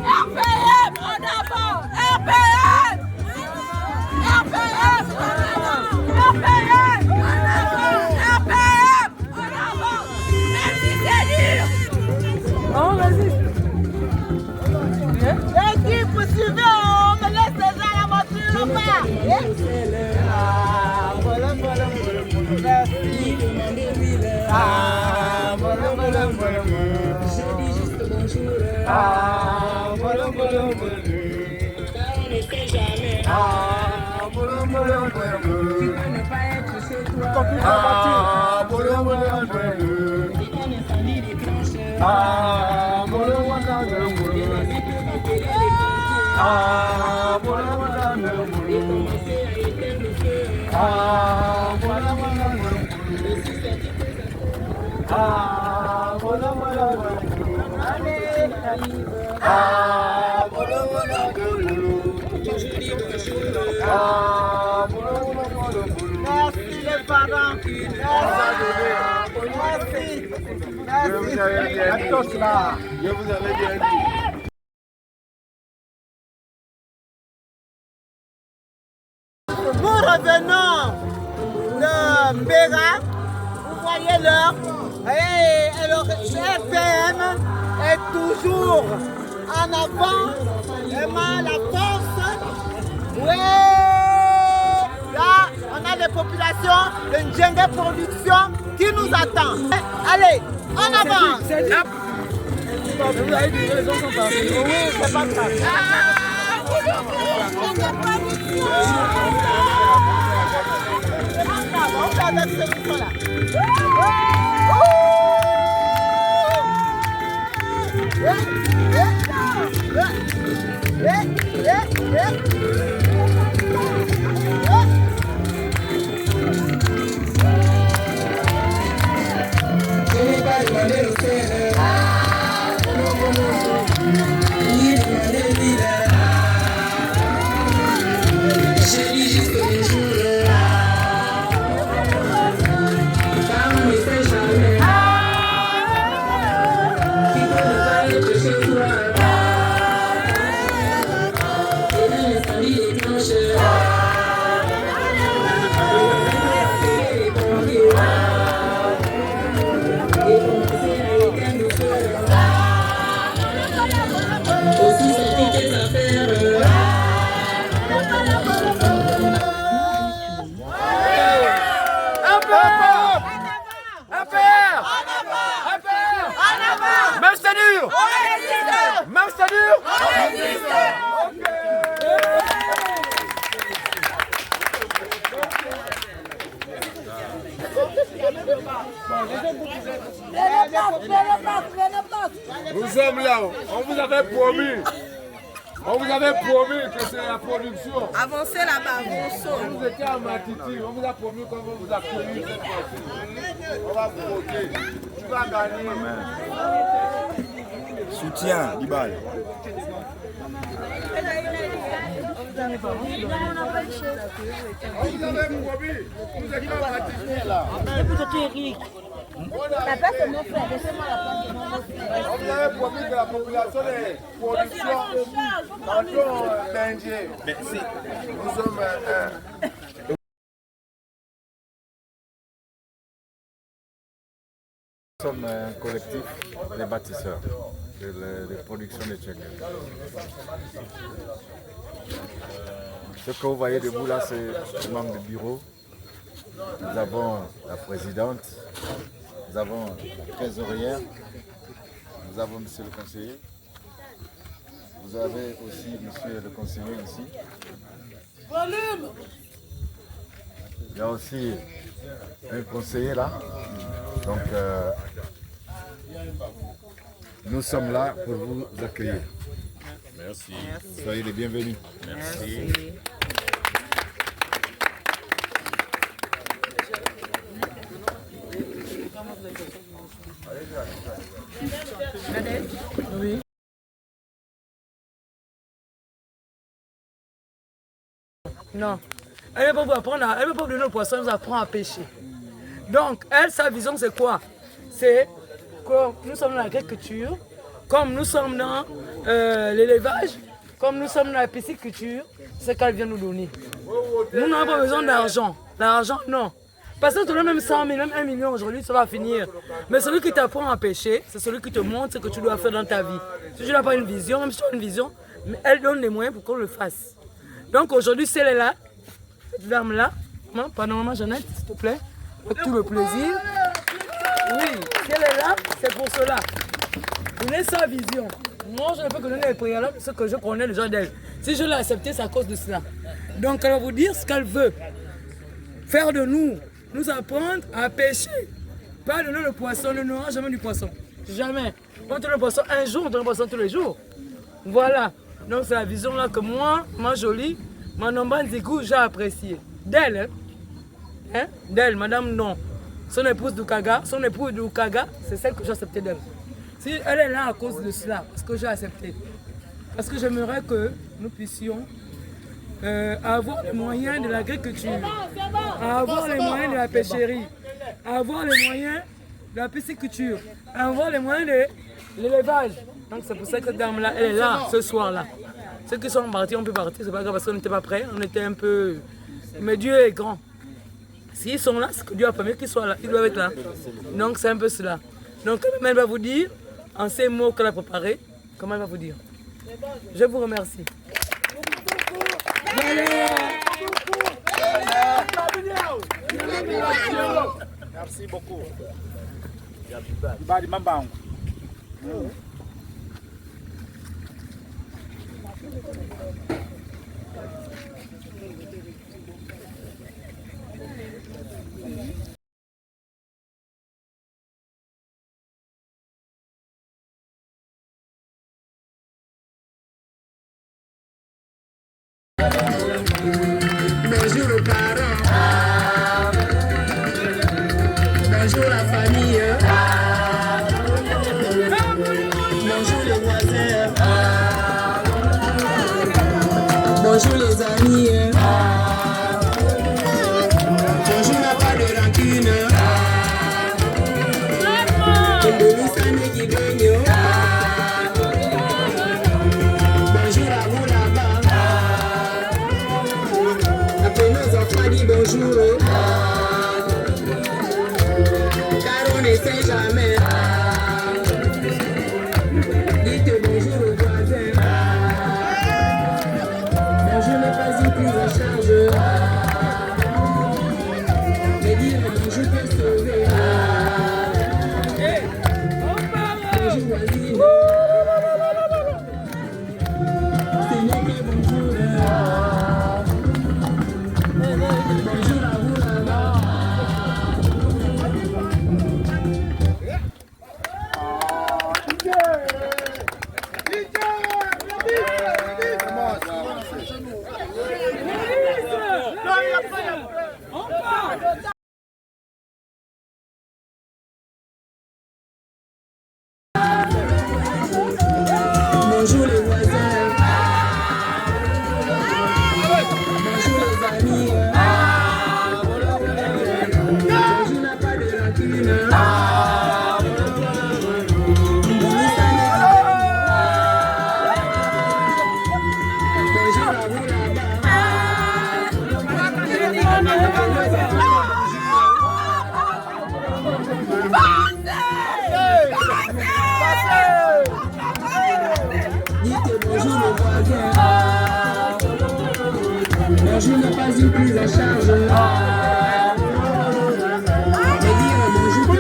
RPM en avant! RPM! RPM en avant! RPM en avant! RPM en avant! Même si c'est dur! Oh, vas-y! L'équipe, suivez, on me laisse déjà la voiture ou pas? Ah, voilà, voilà, voilà, merci. Ah, voilà, voilà, voilà, j'ai dit juste bonjour. Ah, voilà, voilà, voilà. On ne sait jamais. Ah, voilà, voilà, voilà. Tu peux ne pas être chez toi. Ah, voilà, voilà, voilà. C'est un incendie déclenché. Ah, voilà, voilà, voilà. Ah, voilà, voilà, voilà. Et commencer à éteindre le feu. Ah, voilà, voilà, voilà. Ah, voilà, voilà, voilà. Allez, ah, voilà, voilà, voilà. Ah, voilà, voilà, voilà. Merci les parents. Merci. Merci. À tous là. Je vous avais bien dit. Nous revenons de Mbera. Vous voyez l'heure. Et alors, RPM est toujours en avant. Vraiment la force. Oui. Là, on a les populations de Ndjengue Production qui nous attendent. Allez, en avant. Vous avez dit que les gens sont partis. Oui, c'est pas grave. On fait avec ce micro-là. Nous sommes là, on vous avait promis. On vous avait promis que c'est la production. Avancez là-bas, Vous étiez à Matiti, on vous a promis qu'on va vous accueillir cette fois-ci. On va vous voter. Tu vas gagner. Soutien, Dibal. On vous avait promis. Vous étiez à Matiti là. La place de mon frère, laissez-moi la place de mon frère. On vous avait promis que la population des productions dans le danger. Nous sommes Nous sommes un collectif des bâtisseurs de production de Ndjengue. Ce que vous voyez debout là, c'est les membres du bureau. Nous avons la présidente, nous avons la trésorière, nous avons monsieur le conseiller, vous avez aussi monsieur le conseiller ici. Il y a aussi un conseiller là. Donc, nous sommes là pour vous accueillir. Merci. Soyez les bienvenus. Merci. Oui. Non. Elle ne peut pas apprendre, elle ne peut pas donner le poisson, elle nous apprend à pêcher. Donc, elle, sa vision, c'est quoi? C'est comme nous sommes dans l'agriculture, comme nous sommes dans l'élevage, comme nous sommes dans la pisciculture, c'est ce qu'elle vient nous donner. Nous n'avons pas besoin d'argent. L'argent, non. Parce que tu as même 100 000, même 1 million aujourd'hui, ça va finir. Mais celui qui t'apprend à pêcher, c'est celui qui te montre ce que tu dois faire dans ta vie. Si tu n'as pas une vision, même si tu as une vision, elle donne les moyens pour qu'on le fasse. Donc aujourd'hui, si elle est là, cette dame-là, pardon, maman Jeannette, s'il te plaît, avec tout le plaisir. Oui, si elle est là, c'est pour cela. Donner sa vision. Moi, je ne peux que donner les préalables, ce que je connais déjà d'elle. Si je l'ai accepté, c'est à cause de cela. Donc, elle va vous dire ce qu'elle veut. Faire de nous, nous apprendre à pêcher. Pas donner le poisson, ne n'aura jamais du poisson. Jamais. On donne le poisson un jour, on donne le poisson tous les jours. Voilà. Donc, c'est la vision là que moi, ma jolie, ma nombre Nzigou, j'ai apprécié. D'elle, hein? D'elle, madame, non. Son épouse Doukaga, son époux Doukaga, c'est celle que j'ai acceptée d'elle. Si elle est là à cause de cela, parce que j'ai accepté. Parce que j'aimerais que nous puissions avoir les moyens de l'agriculture, avoir les moyens de la pêcherie, avoir les moyens de la pisciculture, avoir les moyens de l'élevage. Donc c'est pour ça que cette dame-là, elle est là, ce soir-là. Ceux qui sont partis, on peut partir, c'est pas grave parce qu'on n'était pas prêts, on était un peu... Mais Dieu est grand. S'ils sont là, c'est que Dieu a permis qu'ils soient là, ils doivent être là. Donc c'est un peu cela. Donc comme elle va vous dire, en ces mots qu'elle a préparés, comment elle va vous dire? Je vous remercie. Merci beaucoup. Bonjour aux parents, bonjour la famille, bonjour les voisins, bonjour les amis, bonjour n'a pas de rancune, bonjour à vous là-bas. Nos enfants disent bonjour, car on ne sait jamais. Dites bonjour aux voisins. Bonjour n'est pas une prise en charge. Mais dire bonjour peut sauver. Bonjour voisine. C'est n'est que bonjour. Bonjour à vous là-bas. Bonjour les voisins. Bonjour les amis. Bonjour n'a pas de rancune. Bonjour à vous dites bonjour aux voisins. Bonjour n'est pas une prise en charge. Mais dire bonjour.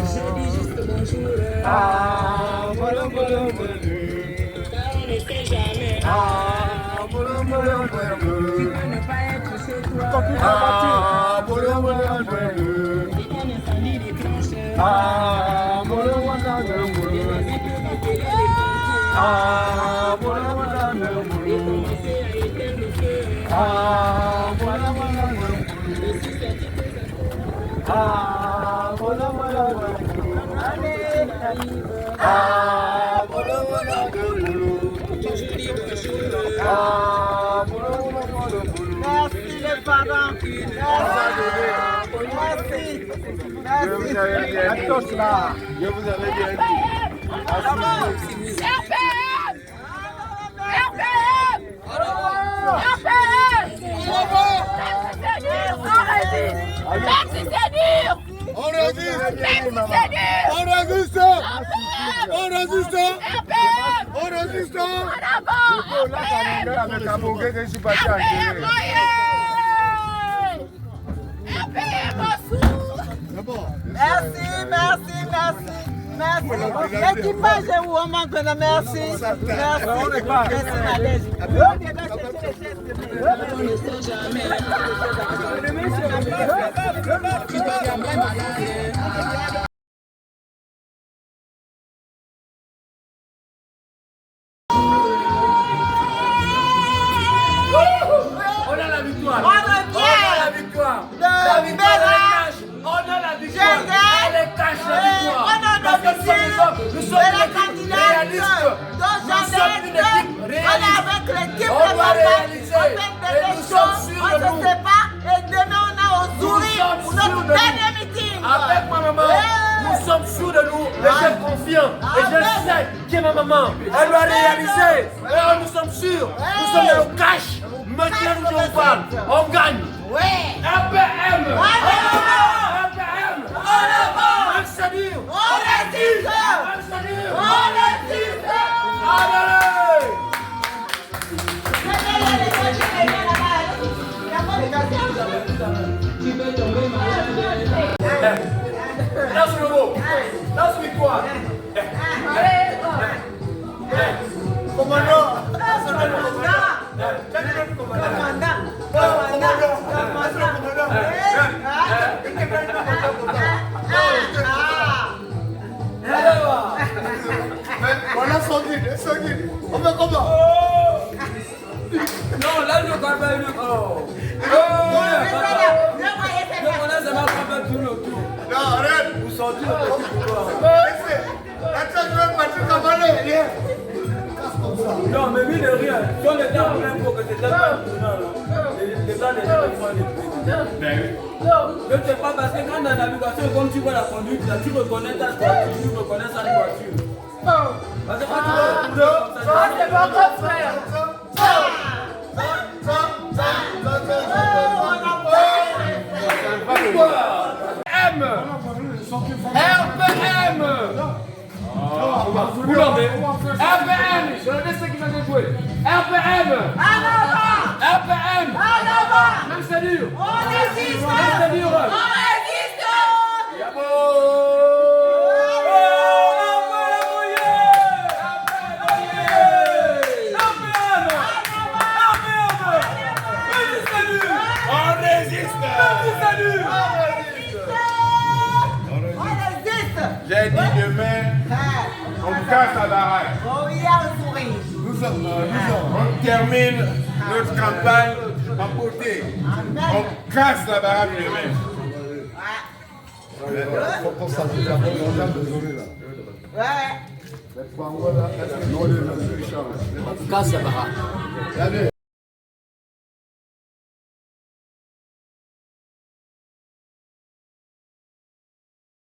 J'ai dit juste Ah, boulou, boulou, boulou. Tu peux ne pas être chez toi. Ah, boulou, boulou, boulou. Si un incendie déclenche. Ah, boulou, boulou, boulou. Ah, boulou, boulou, boulou. Ah, boulou, boulou, boulou. Ah, boulou, boulou, boulou. Ah, boulou, boulou, boulou. Ah, boulou, boulou, boulou. Merci les parents. Merci. Je vous avais bien dit. Je vous avais bien dit. On résiste. On résiste. On résiste. On résiste. Avec un bouquet que je suis parti en Guinée. Merci, merci, merci. Merci. L'équipage est où on manque de merci. Merci. Merci, Nadège. On a la victoire. On On a la victoire. La victoire, elle est cash. On a la victoire. Elle est cash, la victoire. Parce que nous sommes les hommes. Nous sommes une équipe réaliste. Nous sommes une équipe réaliste. On doit réaliser. Et nous sommes sûrs de nous. Et demain, on a au sourire pour notre dernier meeting. Avec ma maman, nous sommes sûrs de nous. Et je confiant. Et je sais que ma maman, elle doit réaliser. Et nous sommes sûrs. Nous sommes dans le cash. Maintenant, nous on parle. On gagne. Oui. RPM. RPM. Maxadir. On résiste. Maxadir. On résiste. Allez. Lance le mot. Lance victoire. Commandant. Voilà son guide, son guide. On fait comment? Non, là, je ne parle pas une. Oh. Non, arrête. Vous sortez. Non, mais mine de rien, si on était en plein pour que c'était pas les gens déjà font les prix. Je ne sais pas parce que quand dans la navigation, comme tu vois la conduite, là, tu reconnais ta voiture, tu reconnais sa voiture. Parce que quand tu vois C'est mon grand frère. M. RPM. Vous l'avez. RPM. Je laisse ce qui va jouer. RPM. En avant. RPM. En avant. Même c'est dur. On résiste. Même c'est dur. On résiste. On résiste. J'ai dit demain, on casse la baraque. Oh, il y a un sourire. On termine notre campagne en beauté. On casse la baraque demain. Ouais. Casse la baraque.